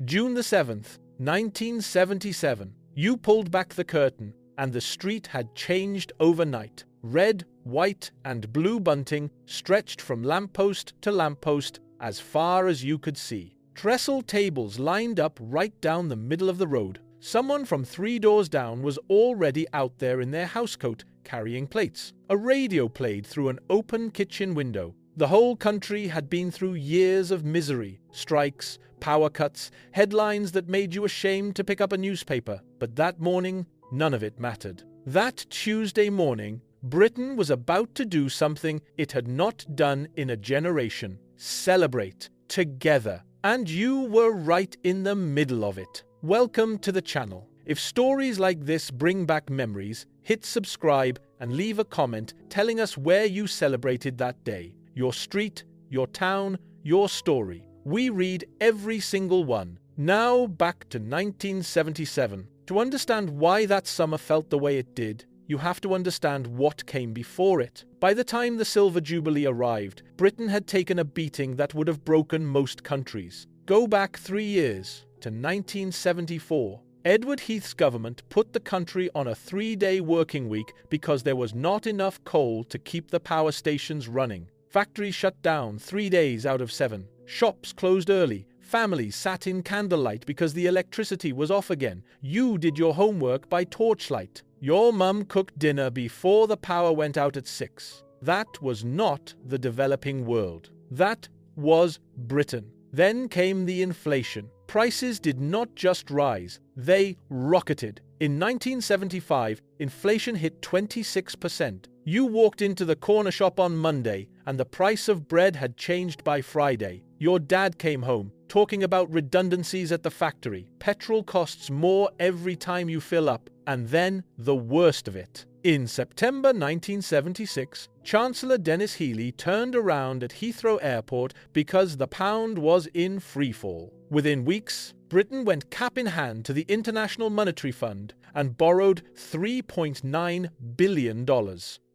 June the 7th, 1977. You pulled back the curtain, and the street had changed overnight. Red, white, and blue bunting stretched from lamppost to lamppost as far as you could see. Trestle tables lined up right down the middle of the road. Someone from 3 doors down was already out there in their housecoat, carrying plates. A radio played through an open kitchen window. The whole country had been through years of misery, strikes, power cuts, headlines that made you ashamed to pick up a newspaper. But that morning, none of it mattered. That Tuesday morning, Britain was about to do something it had not done in a generation. Celebrate together. And you were right in the middle of it. Welcome to the channel. If stories like this bring back memories, hit subscribe and leave a comment telling us where you celebrated that day. Your street, your town, your story. We read every single one. Now back to 1977. To understand why that summer felt the way it did, you have to understand what came before it. By the time the Silver Jubilee arrived, Britain had taken a beating that would have broken most countries. Go back 3 years to 1974. Edward Heath's government put the country on a 3-day working week because there was not enough coal to keep the power stations running. Factories shut down 3 days out of 7. Shops closed early. Families sat in candlelight because the electricity was off again. You did your homework by torchlight. Your mum cooked dinner before the power went out at 6. That was not the developing world. That was Britain. Then came the inflation. Prices did not just rise, they rocketed. In 1975, inflation hit 26%. You walked into the corner shop on Monday, and the price of bread had changed by Friday. Your dad came home, talking about redundancies at the factory. Petrol costs more every time you fill up. And then the worst of it. In September 1976, Chancellor Denis Healey turned around at Heathrow Airport because the pound was in freefall. Within weeks, Britain went cap in hand to the International Monetary Fund and borrowed $3.9 billion.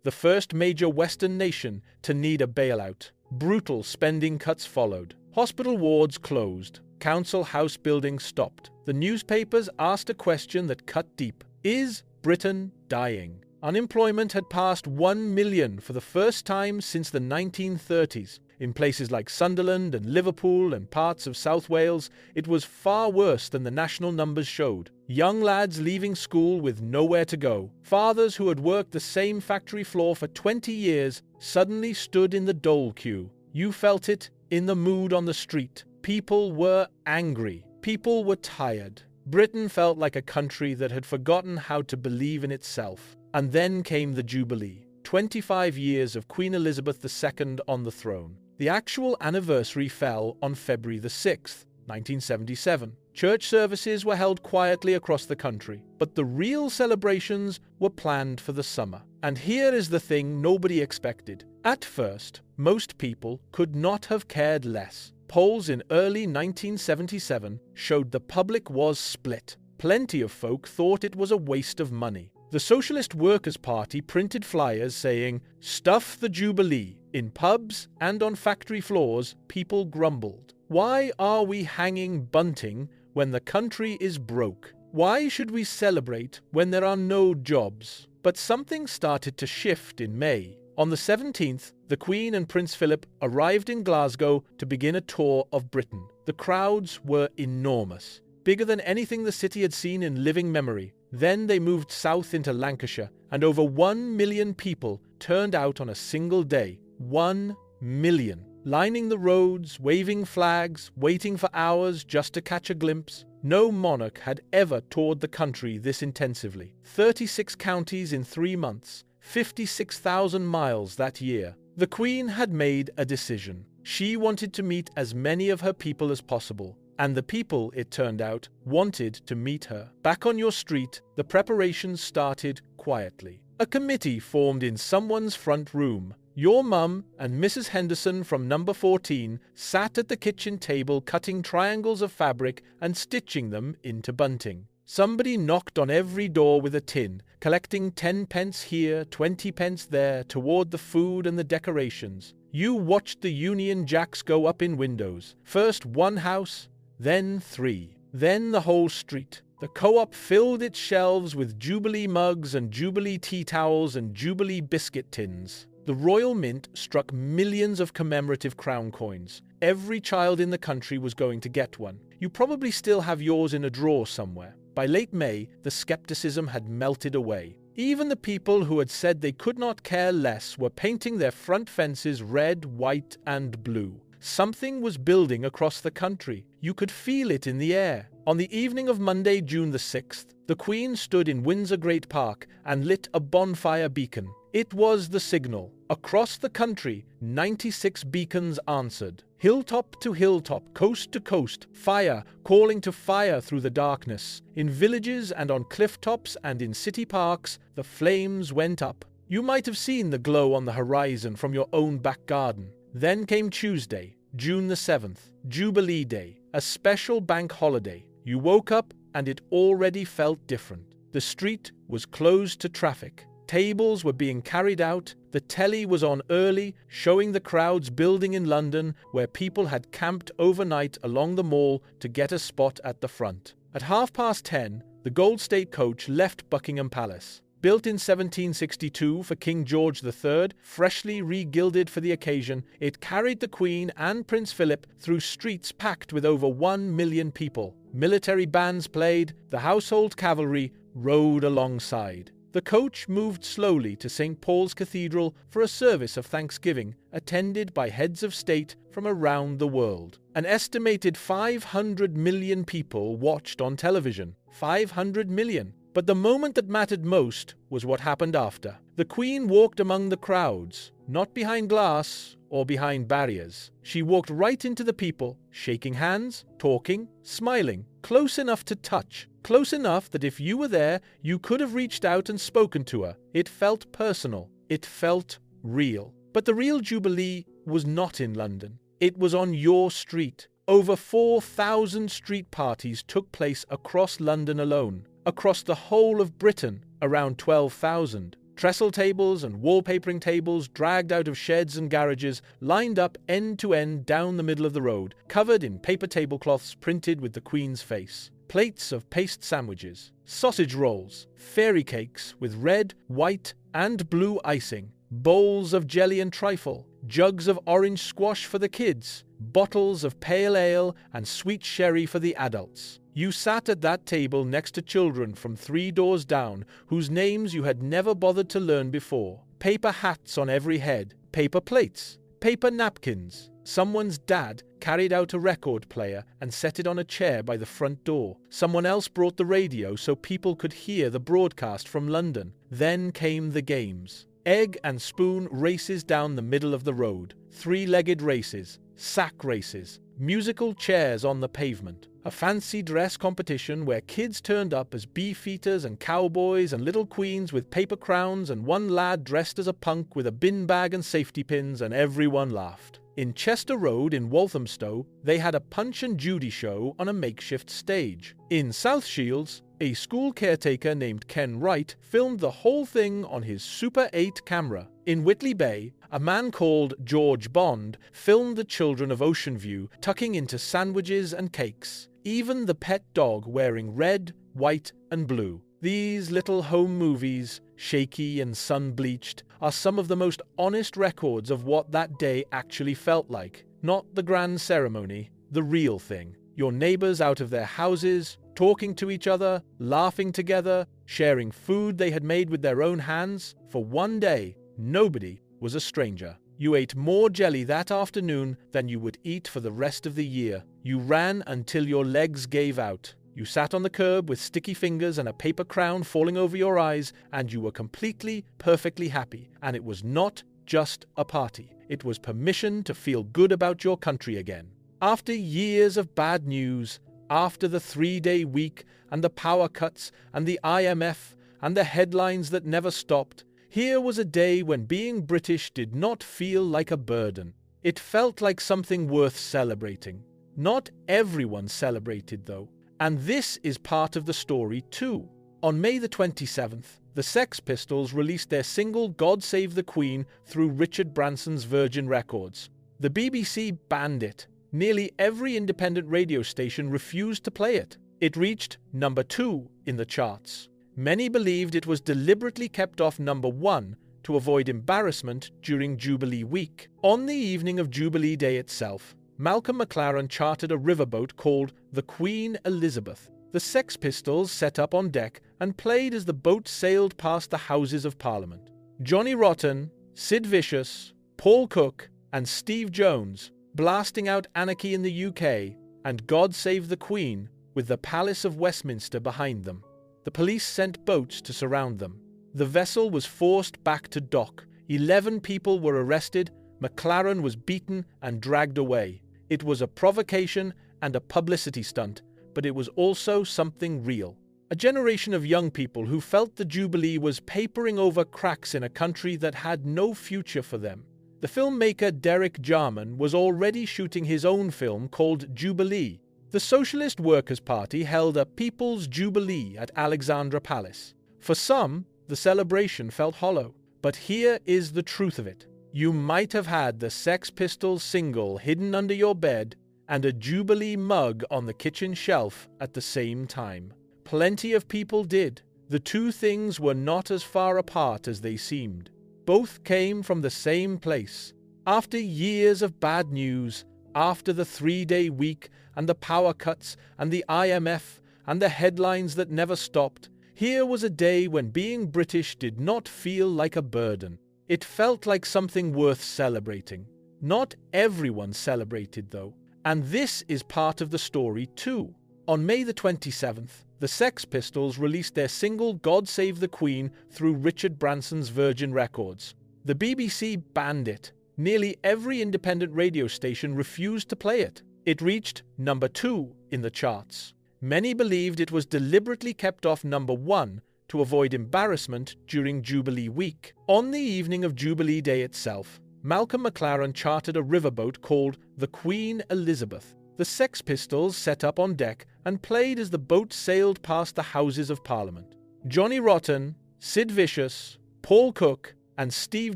The first major Western nation to need a bailout. Brutal spending cuts followed. Hospital wards closed. Council house buildings stopped. The newspapers asked a question that cut deep. Is Britain dying? Unemployment had passed 1 million for the first time since the 1930s. In places like Sunderland and Liverpool and parts of South Wales, it was far worse than the national numbers showed. Young lads leaving school with nowhere to go. Fathers who had worked the same factory floor for 20 years suddenly stood in the dole queue. You felt it in the mood on the street. People were angry. People were tired. Britain felt like a country that had forgotten how to believe in itself. And then came the Jubilee. 25 years of Queen Elizabeth II on the throne. The actual anniversary fell on February the 6th, 1977. Church services were held quietly across the country, but the real celebrations were planned for the summer. And here is the thing nobody expected. At first, most people could not have cared less. Polls in early 1977 showed the public was split. Plenty of folk thought it was a waste of money. The Socialist Workers' Party printed flyers saying, "Stuff the Jubilee." In pubs and on factory floors, people grumbled. Why are we hanging bunting when the country is broke? Why should we celebrate when there are no jobs? But something started to shift in May. On the 17th, the Queen and Prince Philip arrived in Glasgow to begin a tour of Britain. The crowds were enormous, bigger than anything the city had seen in living memory. Then they moved south into Lancashire, and over 1 million people turned out on a single day. 1 million. Lining the roads, waving flags, waiting for hours just to catch a glimpse. No monarch had ever toured the country this intensively. 36 counties in 3 months. 56,000 miles that year. The Queen had made a decision. She wanted to meet as many of her people as possible. And the people, it turned out, wanted to meet her. Back on your street, the preparations started quietly. A committee formed in someone's front room. Your mum and Mrs. Henderson from number 14 sat at the kitchen table cutting triangles of fabric and stitching them into bunting. Somebody knocked on every door with a tin, collecting 10 pence here, 20 pence there, toward the food and the decorations. You watched the Union Jacks go up in windows. First one house, then 3, then the whole street. The co-op filled its shelves with Jubilee mugs and Jubilee tea towels and Jubilee biscuit tins. The Royal Mint struck millions of commemorative crown coins. Every child in the country was going to get one. You probably still have yours in a drawer somewhere. By late May, the skepticism had melted away. Even the people who had said they could not care less were painting their front fences red, white, and blue. Something was building across the country. You could feel it in the air. On the evening of Monday, June the 6th, the Queen stood in Windsor Great Park and lit a bonfire beacon. It was the signal. Across the country, 96 beacons answered. Hilltop to hilltop, coast to coast, fire calling to fire through the darkness. In villages and on cliff tops and in city parks, the flames went up. You might have seen the glow on the horizon from your own back garden. Then came Tuesday, June the 7th, Jubilee Day, a special bank holiday. You woke up and it already felt different. The street was closed to traffic. Tables were being carried out. The telly was on early, showing the crowds building in London, where people had camped overnight along the Mall to get a spot at the front. At 10:30, the Gold State coach left Buckingham Palace. Built in 1762 for King George III, freshly re-gilded for the occasion, it carried the Queen and Prince Philip through streets packed with over 1 million people. Military bands played, the household cavalry rode alongside. The coach moved slowly to St. Paul's Cathedral for a service of thanksgiving, attended by heads of state from around the world. An estimated 500 million people watched on television. 500 million. But the moment that mattered most was what happened after. The Queen walked among the crowds, not behind glass or behind barriers. She walked right into the people, shaking hands, talking, smiling, close enough to touch, close enough that if you were there, you could have reached out and spoken to her. It felt personal. It felt real. But the real Jubilee was not in London. It was on your street. Over 4,000 street parties took place across London alone. Across the whole of Britain, around 12,000. Trestle tables and wallpapering tables dragged out of sheds and garages, lined up end to end down the middle of the road, covered in paper tablecloths printed with the Queen's face. Plates of paste sandwiches, sausage rolls, fairy cakes with red, white, and blue icing, bowls of jelly and trifle, jugs of orange squash for the kids, bottles of pale ale and sweet sherry for the adults. You sat at that table next to children from 3 doors down whose names you had never bothered to learn before. Paper hats on every head, paper plates, paper napkins. Someone's dad carried out a record player and set it on a chair by the front door. Someone else brought the radio so people could hear the broadcast from London. Then came the games. Egg and spoon races down the middle of the road. 3-legged races, sack races, musical chairs on the pavement. A fancy dress competition where kids turned up as beefeaters and cowboys and little queens with paper crowns and one lad dressed as a punk with a bin bag and safety pins, and everyone laughed. In Chester Road in Walthamstow, they had a Punch and Judy show on a makeshift stage. In South Shields, a school caretaker named Ken Wright filmed the whole thing on his Super 8 camera. In Whitley Bay, a man called George Bond filmed the children of Ocean View tucking into sandwiches and cakes. Even the pet dog wearing red, white, and blue. These little home movies, shaky and sun-bleached, are some of the most honest records of what that day actually felt like. Not the grand ceremony, the real thing. Your neighbours out of their houses, talking to each other, laughing together, sharing food they had made with their own hands. For one day, nobody was a stranger. You ate more jelly that afternoon than you would eat for the rest of the year. You ran until your legs gave out. You sat on the curb with sticky fingers and a paper crown falling over your eyes, and you were completely, perfectly happy. And it was not just a party. It was permission to feel good about your country again. After years of bad news, after the 3-day week and the power cuts and the IMF and the headlines that never stopped, here was a day when being British did not feel like a burden. It felt like something worth celebrating. Not everyone celebrated, though. And this is part of the story too. On May the 27th, the Sex Pistols released their single God Save the Queen through Richard Branson's Virgin Records. The BBC banned it. nearly every independent radio station refused to play it. It reached number 2 in the charts. Many believed it was deliberately kept off number 1 to avoid embarrassment during Jubilee week. On the evening of Jubilee Day itself, Malcolm McLaren chartered a riverboat called the Queen Elizabeth. The Sex Pistols set up on deck and played as the boat sailed past the Houses of Parliament. Johnny Rotten, Sid Vicious, Paul Cook, and Steve Jones blasting out Anarchy in the UK and God Save the Queen with the Palace of Westminster behind them. The police sent boats to surround them. The vessel was forced back to dock. 11 people were arrested. McLaren was beaten and dragged away. It was a provocation and a publicity stunt, but it was also something real. A generation of young people who felt the Jubilee was papering over cracks in a country that had no future for them. The filmmaker Derek Jarman was already shooting his own film called Jubilee. The Socialist Workers' Party held a People's Jubilee at Alexandra Palace. For some, the celebration felt hollow. But here is the truth of it. You might have had the Sex Pistols single hidden under your bed and a Jubilee mug on the kitchen shelf at the same time. Plenty of people did. The two things were not as far apart as they seemed. Both came from the same place. After years of bad news, after the 3-day week and the power cuts and the IMF and the headlines that never stopped, here was a day when being British did not feel like a burden. It felt like something worth celebrating. Not everyone celebrated, though. And this is part of the story, too. On May the 27th, the Sex Pistols released their single God Save the Queen through Richard Branson's Virgin Records. The BBC banned it. Nearly every independent radio station refused to play it. It reached number 2 in the charts. Many believed it was deliberately kept off number 1 to avoid embarrassment during Jubilee week. On the evening of Jubilee Day itself, Malcolm McLaren chartered a riverboat called the Queen Elizabeth. The Sex Pistols set up on deck and played as the boat sailed past the Houses of Parliament. Johnny Rotten, Sid Vicious, Paul Cook, and Steve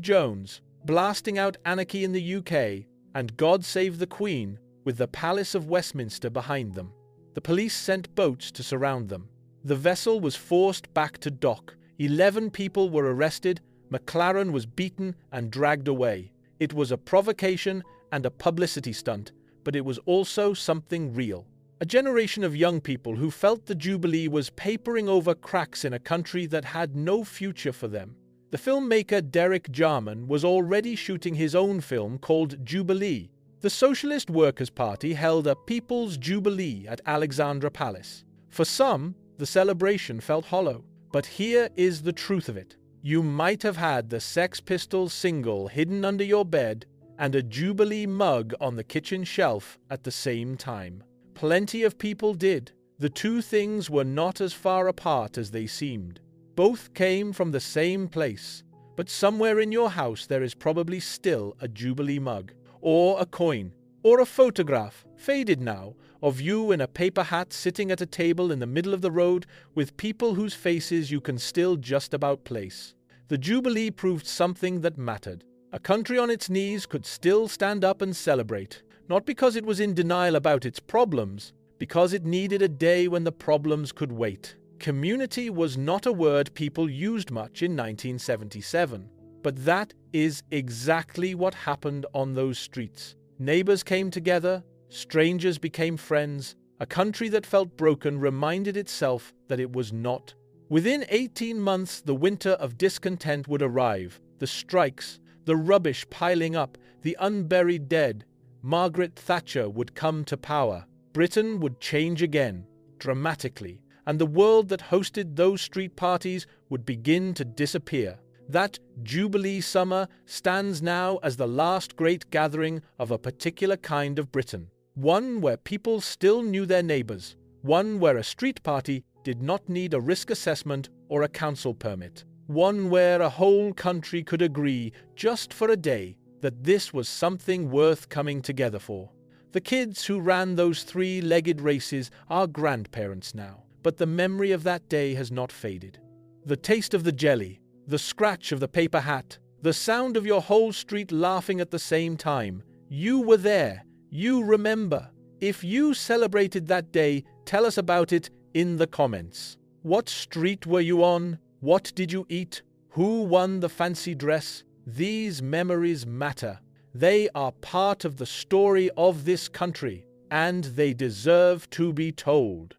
Jones blasting out Anarchy in the UK and God Save the Queen with the Palace of Westminster behind them. The police sent boats to surround them. The vessel was forced back to dock. 11 people were arrested. McLaren was beaten and dragged away. It was a provocation and a publicity stunt, but it was also something real. A generation of young people who felt the Jubilee was papering over cracks in a country that had no future for them. The filmmaker Derek Jarman was already shooting his own film called Jubilee. The Socialist Workers' Party held a People's Jubilee at Alexandra Palace. For some, the celebration felt hollow. But here is the truth of it. You might have had the Sex Pistols single hidden under your bed and a Jubilee mug on the kitchen shelf at the same time. Plenty of people did. The two things were not as far apart as they seemed. Both came from the same place. But somewhere in your house there is probably still a Jubilee mug, or a coin, or a photograph, faded now, of you in a paper hat sitting at a table in the middle of the road with people whose faces you can still just about place. The Jubilee proved something that mattered. A country on its knees could still stand up and celebrate, not because it was in denial about its problems, because it needed a day when the problems could wait. Community was not a word people used much in 1977, but that is exactly what happened on those streets. Neighbours came together, strangers became friends. A country that felt broken reminded itself that it was not. Within 18 months, the winter of discontent would arrive. The strikes, the rubbish piling up, the unburied dead. Margaret Thatcher would come to power. Britain would change again, dramatically, and the world that hosted those street parties would begin to disappear. That Jubilee summer stands now as the last great gathering of a particular kind of Britain. One where people still knew their neighbours. One where a street party did not need a risk assessment or a council permit. One where a whole country could agree, just for a day, that this was something worth coming together for. The kids who ran those 3-legged races are grandparents now, but the memory of that day has not faded. The taste of the jelly, the scratch of the paper hat, the sound of your whole street laughing at the same time. You were there. you remember. If you celebrated that day, tell us about it in the comments. What street were you on? What did you eat? Who won the fancy dress? These memories matter. They are part of the story of this country, and they deserve to be told.